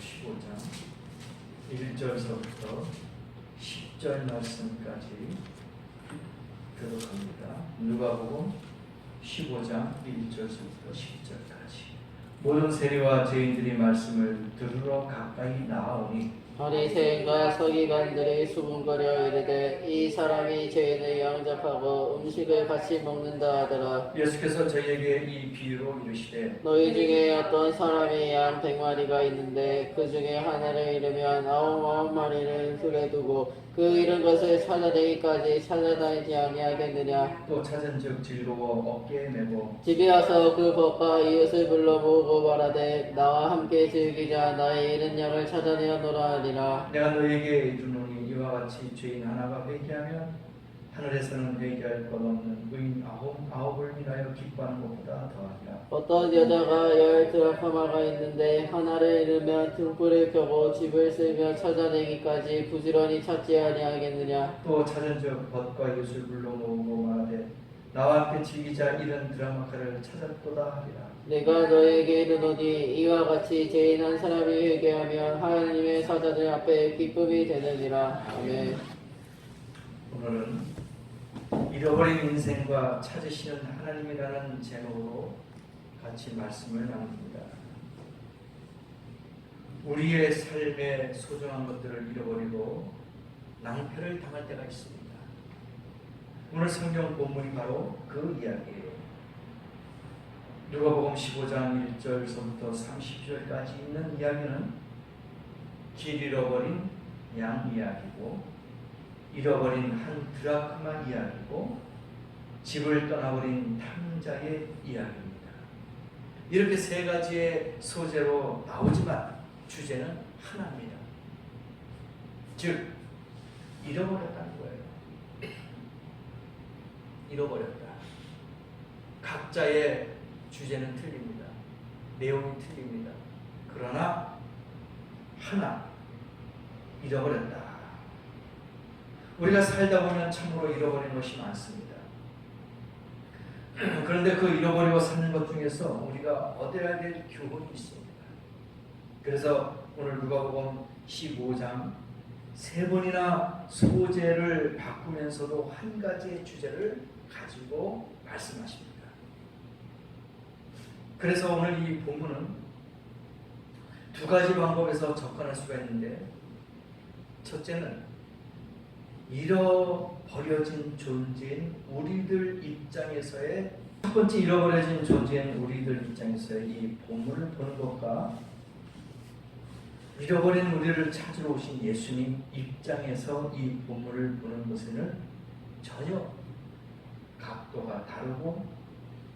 15장 1절서부터 10절 말씀까지 교독합니다. 누가복음 15장 1절서부터 10절까지. 모든 세리와 죄인들이 말씀을 들으러 가까이 나아오니 바리새인과 서기관들이 수군거려 이르되 이 사람이 죄인을 영접하고 음식을 같이 먹는다 하더라. 예수께서 저희에게 이 비유로 이르시되 너희 중에 어떤 사람이 양 100마리가 있는데 그 중에 하나를 잃으면 99마리를 술에 두고 그 잃은 것을 찾아내기까지 찾아다니지 아니하겠느냐. 또 찾은즉 즐거워 어깨에 메고 집에 와서 그 벗과 이웃을 불러 모으고 말하되 나와 함께 즐기자. 나의 잃은 양을 찾아내었노라 하니라. 내가 너에게 이르노니 이와 같이 죄인 하나가 회개하면 하늘에서는 회개할 것 없는 의인 아홉을 인하여 기뻐하는 것보다 더하리라. 어떤 여자가 10드라크마가 있는데 하나를 잃으면 등불을 켜고 집을 쓸며 찾아내기까지 부지런히 찾지 아니하겠느냐. 또 찾은즉 벗과 이웃을 불러 모으고 말하되 나와 함께 즐기자. 이런 드라마카를 찾았도다 하리라. 내가 너에게 이르노니 이와 같이 죄인 한 사람이 회개하면 하나님의 사자들 앞에 기쁨이 되느니라. 아멘. 오늘은 잃어버린 인생과 찾으시는 하나님이라는 제목으로 같이 말씀을 나눕니다. 우리의 삶의 소중한 것들을 잃어버리고 낭패를 당할 때가 있습니다. 오늘 성경 본문이 바로 그 이야기예요. 누가복음 15장 1절서부터 30절까지 있는 이야기는 길 잃어버린 양 이야기고 잃어버린 한 드라크마 이야기고 집을 떠나버린 탕자의 이야기입니다. 이렇게 세 가지의 소재로 나오지만 주제는 하나입니다. 즉 잃어버렸다는 거예요. 잃어버렸다. 각자의 주제는 틀립니다. 내용이 틀립니다. 그러나 하나, 잃어버렸다. 우리가 살다 보면 참으로 잃어버린 것이 많습니다. 그런데 그 잃어버리고 사는 것 중에서 우리가 얻어야 될 교훈이 있습니다. 그래서 오늘 누가복음 15장 세 번이나 소재를 바꾸면서도 한 가지의 주제를 가지고 말씀하십니다. 그래서 오늘 이 본문은 두 가지 방법에서 접근할 수가 있는데, 첫째는 잃어버려진 존재인 우리들 입장에서의, 첫 번째 잃어버려진 존재인 우리들 입장에서의 이 본문을 보는 것과 잃어버린 우리를 찾으러 오신 예수님 입장에서 이 본문을 보는 것에는 전혀 각도가 다르고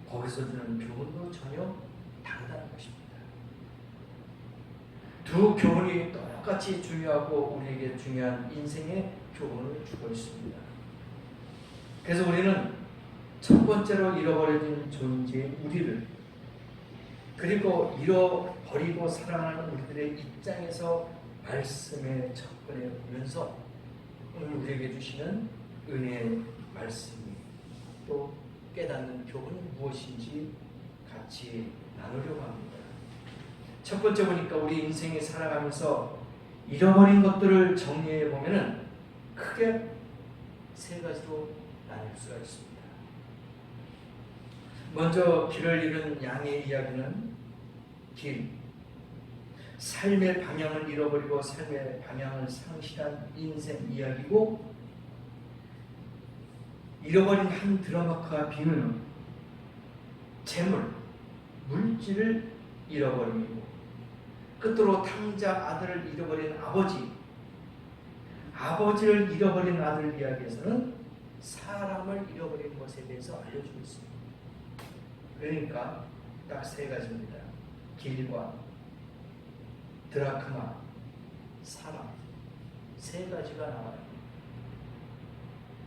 거기서 주는 교훈도 전혀 다르다는 것입니다. 두 교훈이 똑같이 중요하고 우리에게 중요한 인생의 교훈을 주고 있습니다. 그래서 우리는 첫 번째로 잃어버려진 존재인 우리를, 그리고 잃어버리고 사랑하는 우리들의 입장에서 말씀에 접근해 보면서 오늘 우리에게 주시는 은혜의 말씀이 또 깨닫는 교훈이 무엇인지 같이 나누려고 합니다. 첫 번째 보니까 우리 인생에 살아가면서 잃어버린 것들을 정리해 보면은 크게 세 가지로 나눌 수가 있습니다. 먼저 길을 잃은 양의 이야기는 길, 삶의 방향을 잃어버리고 삶의 방향을 상실한 인생 이야기고, 잃어버린 한 드라마카 비유는 재물, 물질을 잃어버리고, 끝으로 탕자 아들을 잃어버린 아버지를 잃어버린 아들 이야기에서는 사람을 잃어버린 것에 대해서 알려주고 있습니다. 그러니까 딱 세 가지입니다. 길과 드라크마, 사람, 세 가지가 나와요.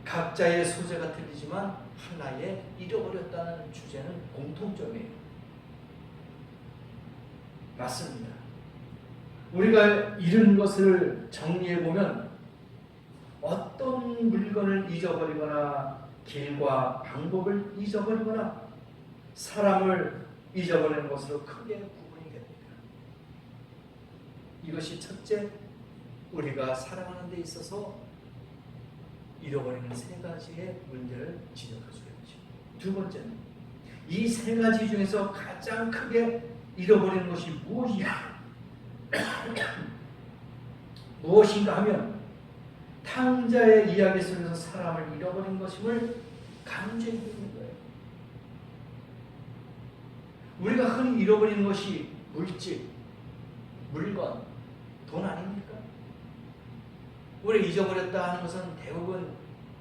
각자의 소재가 틀리지만 하나의 잃어버렸다는 주제는 공통점이에요. 맞습니다. 우리가 잃은 것을 정리해보면 어떤 물건을 잊어버리거나 길과 방법을 잊어버리거나 사람을 잊어버리는 것으로 크게 구분이 됩니다. 이것이 첫째, 우리가 살아가는 데 있어서 잃어버리는 세 가지의 문제를 지적할 수가 있죠. 두 번째는 이 세 가지 중에서 가장 크게 잃어버리는 것이 무엇이야? 무엇인가 하면 탕자의 이야기 속에서 사람을 잃어버린 것임을 강조해 주는 거예요. 우리가 흔히 잃어버리는 것이 물질, 물건, 돈 아닙니까? 우리가 잊어버렸다 하는 것은 대부분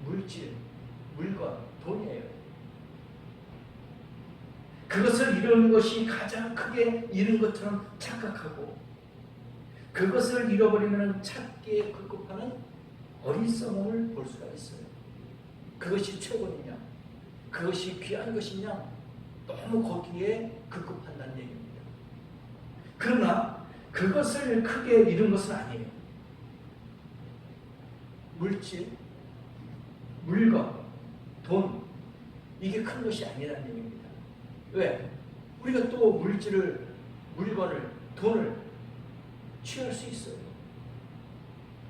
물질, 물건, 돈이에요. 그것을 잃은 것이 가장 크게 잃은 것처럼 착각하고 그것을 잃어버리면 찾기에 급급하는 어리석음을 볼 수가 있어요. 그것이 최고느냐, 그것이 귀한 것이냐, 너무 거기에 급급한다는 얘기입니다. 그러나 그것을 크게 잃은 것은 아니에요. 물질, 물건, 돈, 이게 큰 것이 아니라는 얘기입니다. 왜? 우리가 또 물질을, 물건을, 돈을 취할 수 있어요.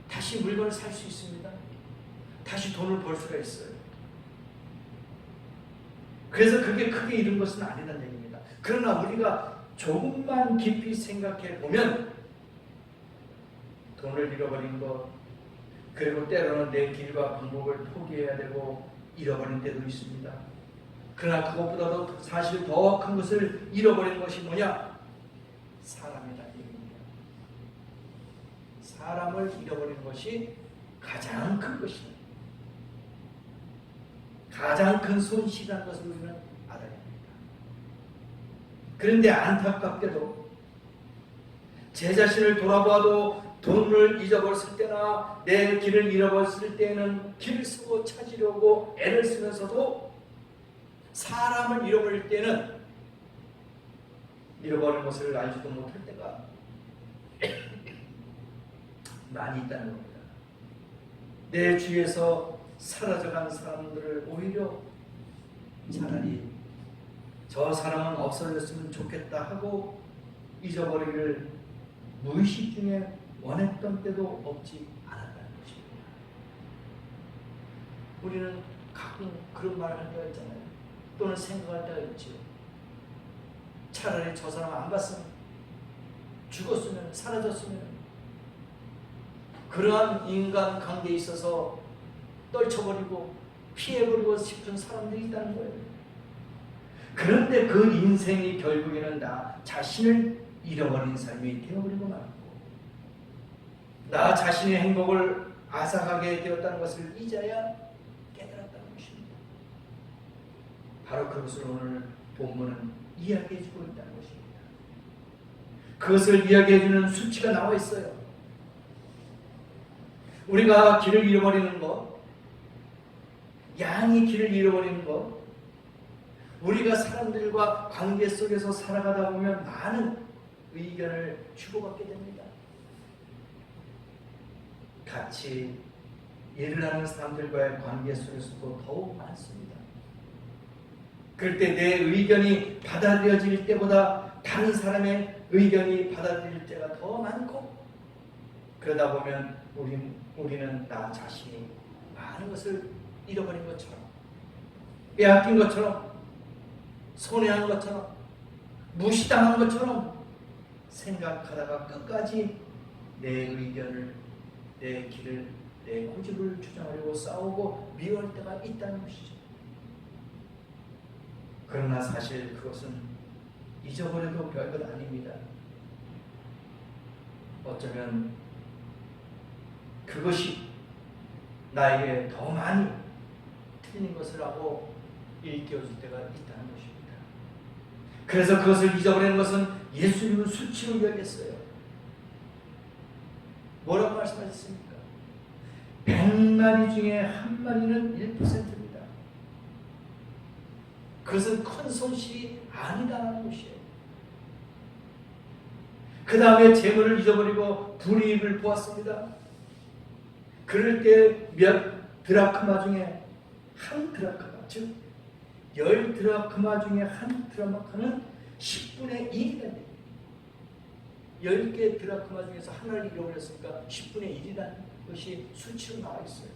다시 물건을 살 수 있습니다. 다시 돈을 벌 수가 있어요. 그래서 그게 크게 잃은 것은 아니라는 얘기입니다. 그러나 우리가 조금만 깊이 생각해 보면 돈을 잃어버린 것, 그리고 때로는 내 길과 방법을 포기해야 되고 잃어버린 때도 있습니다. 그러나 그것보다도 사실 더 큰 것을 잃어버린 것이 뭐냐? 사람이라는 얘기입니다. 사람을 잃어버린 것이 가장 큰 것입니다. 가장 큰 손실이라는 것을 우리는 알아야 합니다. 그런데 안타깝게도 제 자신을 돌아보아도 돈을 잊어버렸을 때나 내 길을 잃어버렸을 때는 길을 쓰고 찾으려고 애를 쓰면서도 사람을 잃어버릴 때는 잃어버린 것을 알지도 못할 때가 많이 있다는 겁니다. 내 주위에서 사라져간 사람들을 오히려 차라리 저 사람은 없어졌으면 좋겠다 하고 잊어버리기를 무의식 중에 원했던 때도 없지 않았다는 것입니다. 우리는 가끔 그런 말을 할 때가 있잖아요. 또는 생각할 때가 있죠. 차라리 저 사람 안 봤으면, 죽었으면, 사라졌으면, 그러한 인간 관계에 있어서 떨쳐버리고 피해버리고 싶은 사람들이 있다는 거예요. 그런데 그 인생이 결국에는 나 자신을 잃어버린 삶이 되어버리고 말고 나 자신의 행복을 앗아가게 되었다는 것을 이제야 깨달았다는 것입니다. 바로 그것을 오늘 본문은 이야기해주고 있다는 것입니다. 그것을 이야기해주는 수치가 나와 있어요. 우리가 길을 잃어버리는 것, 양이 길을 잃어버리는 것, 우리가 사람들과 관계 속에서 살아가다 보면 많은 의견을 주고받게 됩니다. 같이 일을 하는 사람들과의 관계 속에서도 더욱 많습니다. 그럴 때 내 의견이 받아들여질 때보다 다른 사람의 의견이 받아들일 때가 더 많고, 그러다 보면 우리는 나 자신이 많은 것을 잃어버린 것처럼, 빼앗긴 것처럼, 손해한 것처럼, 무시당한 것처럼 생각하다가 끝까지 내 의견을, 내 길을, 내 고집을 주장하려고 싸우고 미워할 때가 있다는 것이죠. 그러나 사실 그것은 잊어버려도 별것 아닙니다. 어쩌면 그것이 나에게 더 많이 틀린 것을 하고 일깨워줄 때가 있다는 것입니다. 그래서 그것을 잊어버리는 것은 예수님은 수치로 여겼어요. 뭐라고 말씀하셨습니까? 100마리 중에 한 마리는 1%입니다. 그것은 큰 손실이 아니다라는 것이에요. 그 다음에 재물을 잊어버리고 불이익을 보았습니다. 그럴 때 몇 드라크마 중에 한 드라크마, 즉 10드라크마 중에 한 드라크마는 10분의 1이 됩니다. 10개 드라크마 중에서 하나를 잃어버렸으니까 10분의 1이라는 것이 수치로 나와 있어요.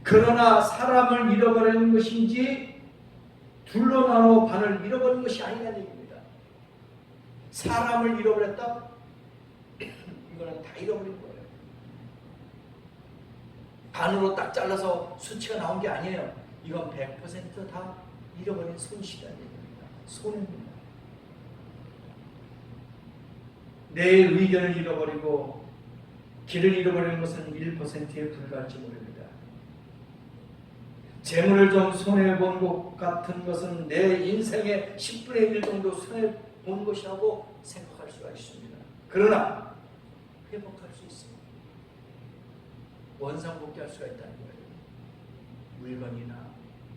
그러나 사람을 잃어버리는 것인지 둘로 나눠 반을 잃어버린 것이 아니라는 얘기입니다. 사람을 잃어버렸다? 이거는 다 잃어버린 거예요. 반으로 딱 잘라서 수치가 나온 게 아니에요. 이건 100% 다 잃어버린 손실이라는 얘기입니다. 손해입니다. 내 의견을 잃어버리고 길을 잃어버리는 것은 1%에 불과할지 모릅니다. 재물을 좀 손해본 것 같은 것은 내 인생의 10분의 1 정도 손해본 것이라고 생각할 수가 있습니다. 그러나 회복할 수 있습니다. 원상복귀할 수가 있다는 거예요. 물건이나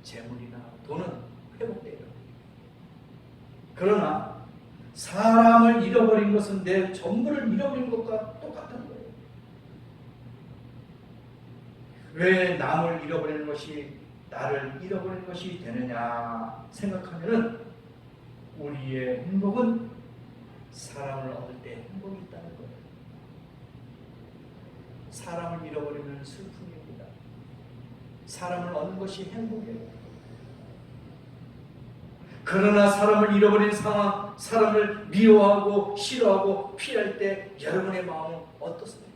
재물이나 돈은 회복돼요. 그러나 사람을 잃어버린 것은 내 전부를 잃어버린 것과 똑같은 거예요. 왜 남을 잃어버리는 것이 나를 잃어버리는 것이 되느냐 생각하면은 우리의 행복은 사람을 얻을 때 행복이 있다는 거예요. 사람을 잃어버리면 슬픔입니다. 사람을 얻는 것이 행복이에요. 그러나 사람을 잃어버린 상황, 사람을 미워하고 싫어하고 피할 때 여러분의 마음은 어떻습니까?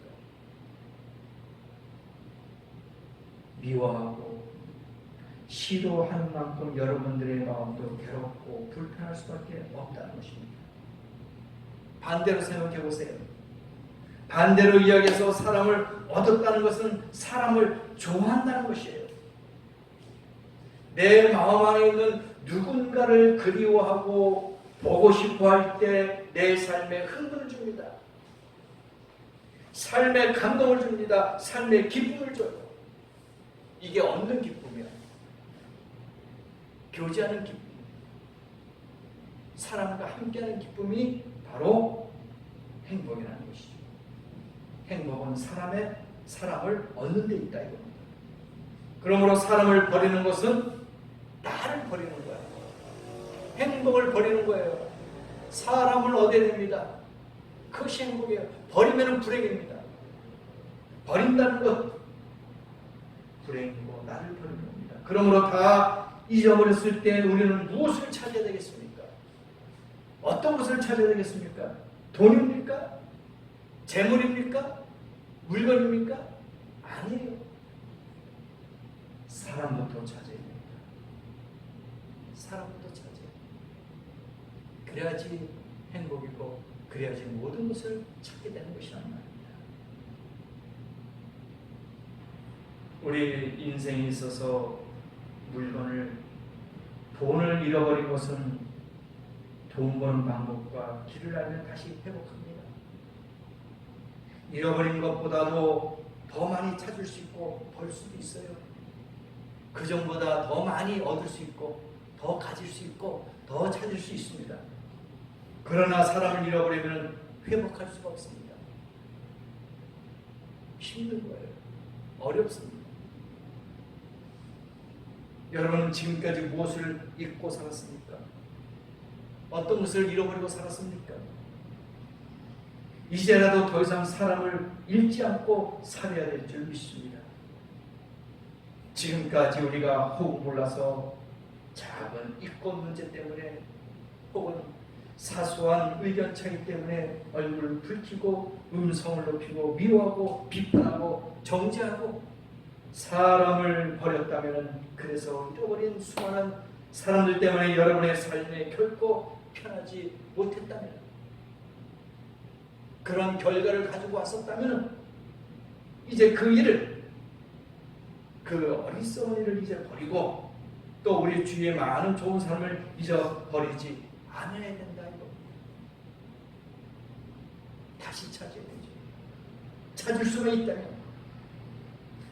미워하고 싫어하는 만큼 여러분들의 마음도 괴롭고 불편할 수밖에 없다는 것입니다. 반대로 생각해 보세요. 반대로 이야기해서 사람을 얻었다는 것은 사람을 좋아한다는 것이에요. 내 마음 안에 있는 누군가를 그리워하고 보고 싶어 할 때 내 삶에 흥분을 줍니다. 삶에 감동을 줍니다. 삶에 기쁨을 줘요. 이게 얻는 기쁨이야. 교제하는 기쁨. 사람과 함께하는 기쁨이 바로 행복이라는 것이죠. 행복은 사람을 얻는 데 있다 이겁니다. 그러므로 사람을 버리는 것은 나를 버리는 거야. 행복을 버리는 거예요. 사람을 얻어야 됩니다. 그것이 행복이에요. 버리면 불행입니다. 버린다는 것 불행이고 나를 버리는 겁니다. 그러므로 다 잊어버렸을 때 우리는 무엇을 찾아야 되겠습니까? 어떤 것을 찾아야 되겠습니까? 돈입니까? 재물입니까? 물건입니까? 아니에요. 사람부터 찾아야 됩니다. 사람부터 찾아야 돼요. 그래야지 행복이고 그래야지 모든 것을 찾게 되는 것이란 말입니다. 우리 인생에 있어서 돈을 잃어버린 것은 돈 버는 방법과 길을 알면 다시 회복합니다. 잃어버린 것보다도 더 많이 찾을 수 있고 벌 수도 있어요. 그 전보다 더 많이 얻을 수 있고 더 가질 수 있고 더 찾을 수 있습니다. 그러나 사람을 잃어버리면 회복할 수가 없습니다. 힘든 거예요. 어렵습니다. 여러분은 지금까지 무엇을 잊고 살았습니까? 어떤 것을 잃어버리고 살았습니까? 이제라도 더 이상 사람을 잃지 않고 살아야 될 줄 믿습니다. 지금까지 우리가 혹 몰라서 작은 이권 문제 때문에 혹은 사소한 의견 차이 때문에 얼굴을 붉히고 음성을 높이고 미워하고 비판하고 정죄하고 사람을 버렸다면 그래서 잃어버린 수많은 사람들 때문에 여러분의 삶에 결코 편하지 못했다면 그런 결과를 가지고 왔었다면 이제 그 일을 그 어리석은 일을 이제 버리고 또 우리 주위에 많은 좋은 사람을 잊어버리지 않아야 된다 이거. 다시 찾아야 되죠. 찾을 수가 있다면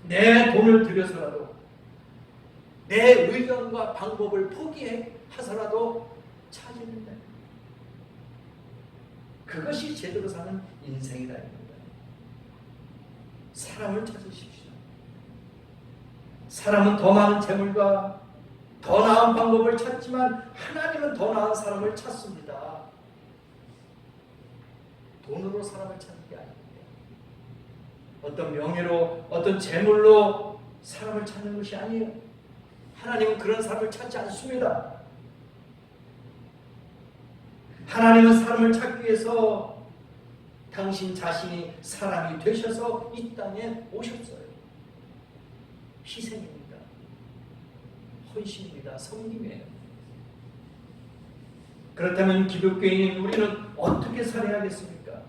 내 돈을 들여서라도 내 의견과 방법을 포기하서라도 찾아야 된다. 그것이 제대로 사는 인생이다 이겁니다. 사람을 찾으십시오. 사람은 더 많은 재물과 더 나은 방법을 찾지만 하나님은 더 나은 사람을 찾습니다. 돈으로 사람을 찾는 게 아닙니다. 어떤 명예로, 어떤 재물로 사람을 찾는 것이 아니에요. 하나님은 그런 사람을 찾지 않습니다. 하나님은 사람을 찾기 위해서 당신 자신이 사람이 되셔서 이 땅에 오셨어요. 희생입니다. 헌신입니다. 섬김이에요. 그렇다면 기독교인인 우리는 어떻게 살아야겠습니까?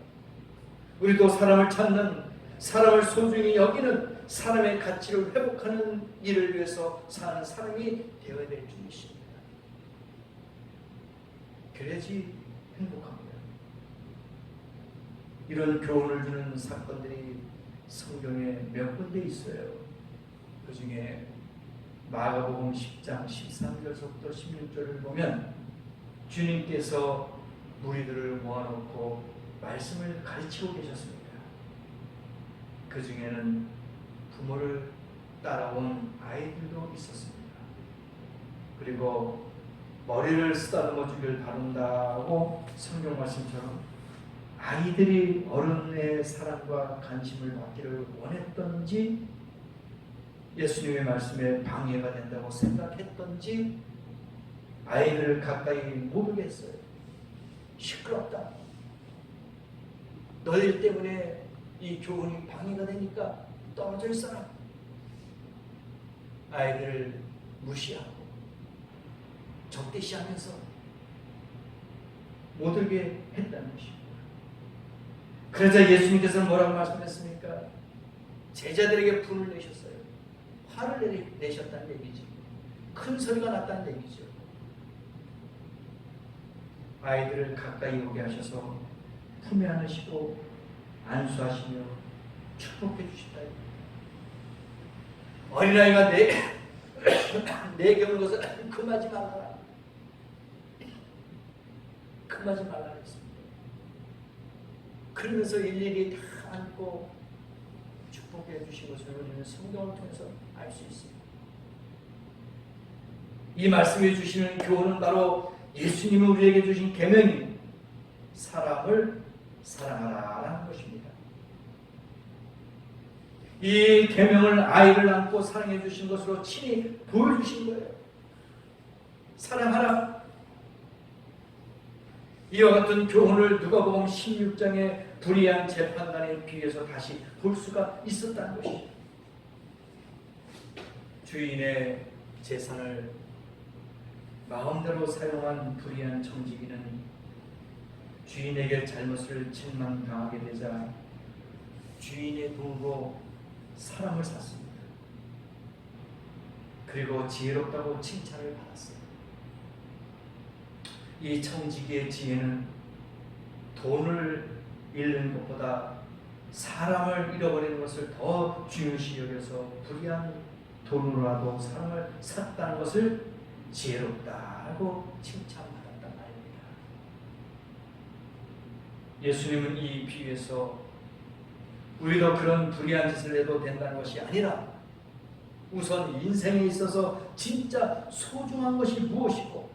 우리도 사람을 찾는, 사람을 소중히 여기는, 사람의 가치를 회복하는 일을 위해서 사는 사람이 되어야 될 줄이십니다. 그래야지 행복합니다. 이런 교훈을 주는 사건들이 성경에 몇 군데 있어요. 그 중에 마가복음 10장 13절부터 16절을 보면 주님께서 무리들을 모아놓고 말씀을 가르치고 계셨습니다. 그 중에는 부모를 따라온 아이들도 있었습니다. 그리고 머리를 쓰다듬어 주길 바란다고 성경 말씀처럼 아이들이 어른의 사랑과 관심을 받기를 원했던지, 예수님의 말씀에 방해가 된다고 생각했던지 아이들을 가까이 못 오게 했어요. 시끄럽다. 너희들 때문에 이 교훈이 방해가 되니까 떨어져 있어라. 아이들을 무시하고 적대시하면서 못 오게 했다는 것입니다. 그러자 예수님께서는 뭐라고 말씀했습니까? 제자들에게 분을 내셨어요. 화를 내셨다는 얘기죠. 큰 소리가 났다는 얘기죠. 아이들을 가까이 오게 하셔서 품에 안으시고 안수하시며 축복해 주신다. 어린아이가 내게 오는 것을 금하지 말아라. 금하지 말라 했습니다. 그러면서 일일이 다 안고 축복해 주신 것을 우리는 성경을 통해서 알 수 있습니다. 이 말씀해 주시는 교훈은 바로 예수님이 우리에게 주신 계명이 사람을 사랑하라라는 것입니다. 이 계명을 아이를 안고 사랑해 주신 것으로 친히 보여주신 거예요. 사랑하라. 이와 같은 교훈을 누가복음 16장의 불의한 재판관에 비해서 다시 볼 수가 있었다는 것이죠. 주인의 재산을 마음대로 사용한 불의한 청지기는 주인에게 잘못을 책망당하게 되자 주인의 돈으로 사람을 샀습니다. 그리고 지혜롭다고 칭찬을 받았어요. 이 청지기의 지혜는 돈을 잃는 것보다 사람을 잃어버리는 것을 더 중요시 여겨서 불의한 돈으로라도 사람을 샀다는 것을 지혜롭다고 칭찬받았단 말입니다. 예수님은 이 비유에서 우리도 그런 불의한 짓을 해도 된다는 것이 아니라 우선 인생에 있어서 진짜 소중한 것이 무엇이고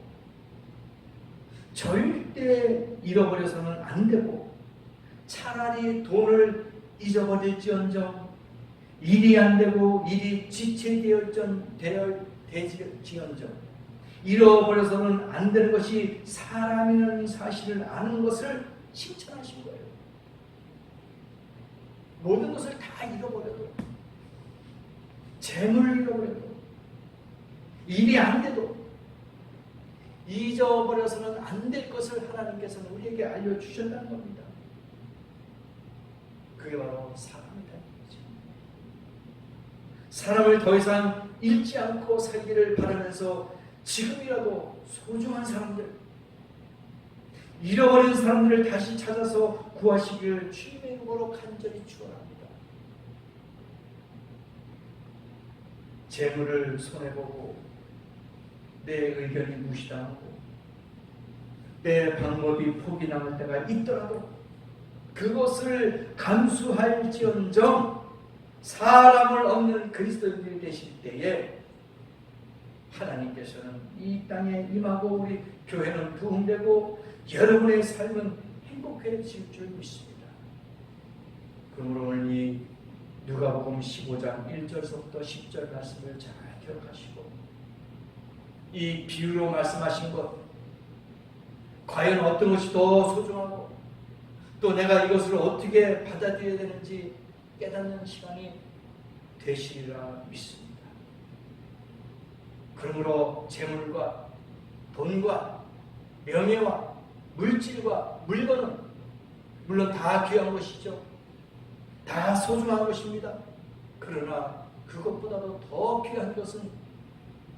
절대 잃어버려서는 안 되고 차라리 돈을 잊어버릴지언정 일이 안 되고 일이 지체되었지언정 잃어버려서는 안 되는 것이 사람이라는 사실을 아는 것을 칭찬하신 거예요. 모든 것을 다 잃어버려도, 재물을 잃어버려도, 일이 안 돼도 잊어버려서는 안 될 것을 하나님께서는 우리에게 알려주셨다는 겁니다. 그게 바로 사랑이라는 거죠. 사람을 더 이상 잃지 않고 살기를 바라면서 지금이라도 소중한 사람들, 잃어버린 사람들을 다시 찾아서 구하시기를 주님의 이름으로 간절히 축원합니다. 재물을 손해보고 내 의견이 무시당하고 내 방법이 포기 남을 때가 있더라도 그것을 감수할지언정 사람을 얻는 그리스도인들이 되실 때에 하나님께서는 이 땅에 임하고 우리 교회는 부흥되고 여러분의 삶은 행복해질 줄 믿습니다. 그러므로 오늘 이 누가복음 15장 1절부터 10절 말씀을 잘 기억하시고 이 비유로 말씀하신 것 과연 어떤 것이 더 소중하고 또 내가 이것을 어떻게 받아들여야 되는지 깨닫는 시간이 되시리라 믿습니다. 그러므로 재물과 돈과 명예와 물질과 물건은 물론 다 귀한 것이죠. 다 소중한 것입니다. 그러나 그것보다도 더 귀한 것은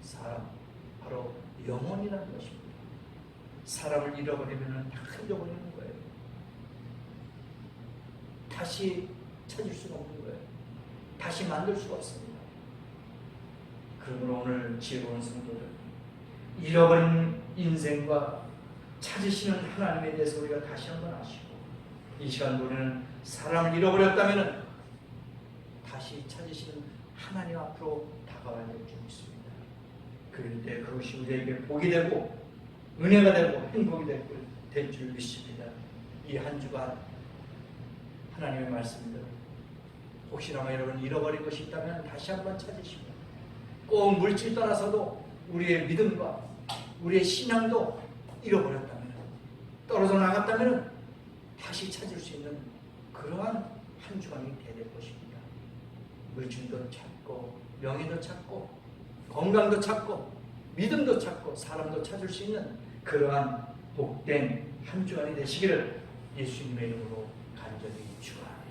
사람, 바로 영혼이라는 것입니다. 사람을 잃어버리면 다 잃어버리는 거예요. 다시 찾을 수가 없는 거예요. 다시 만들 수가 없습니다. 그러므로 오늘 지혜로운 성도들, 잃어버린 인생과 찾으시는 하나님에 대해서 우리가 다시 한번 아시고 이 시간 우리는 사람을 잃어버렸다면 다시 찾으시는 하나님 앞으로 다가와야 될 줄 믿습니다. 그럴 때 그것이 우리에게 복이 되고 은혜가 되고 행복이 될 줄 믿습니다. 이 한 주간 하나님의 말씀들 혹시나 여러분 잃어버린 것이 있다면 다시 한번 찾으시고 꼭 물질 떠나서도 우리의 믿음과 우리의 신앙도 잃어버렸다면 떨어져 나갔다면 다시 찾을 수 있는 그러한 한 주간이 되어야 될 것입니다. 물질도 찾고 명예도 찾고 건강도 찾고 믿음도 찾고 사람도 찾을 수 있는 그러한 복된 한 주간이 되시기를 예수님의 이름으로 간절히 축원합니다.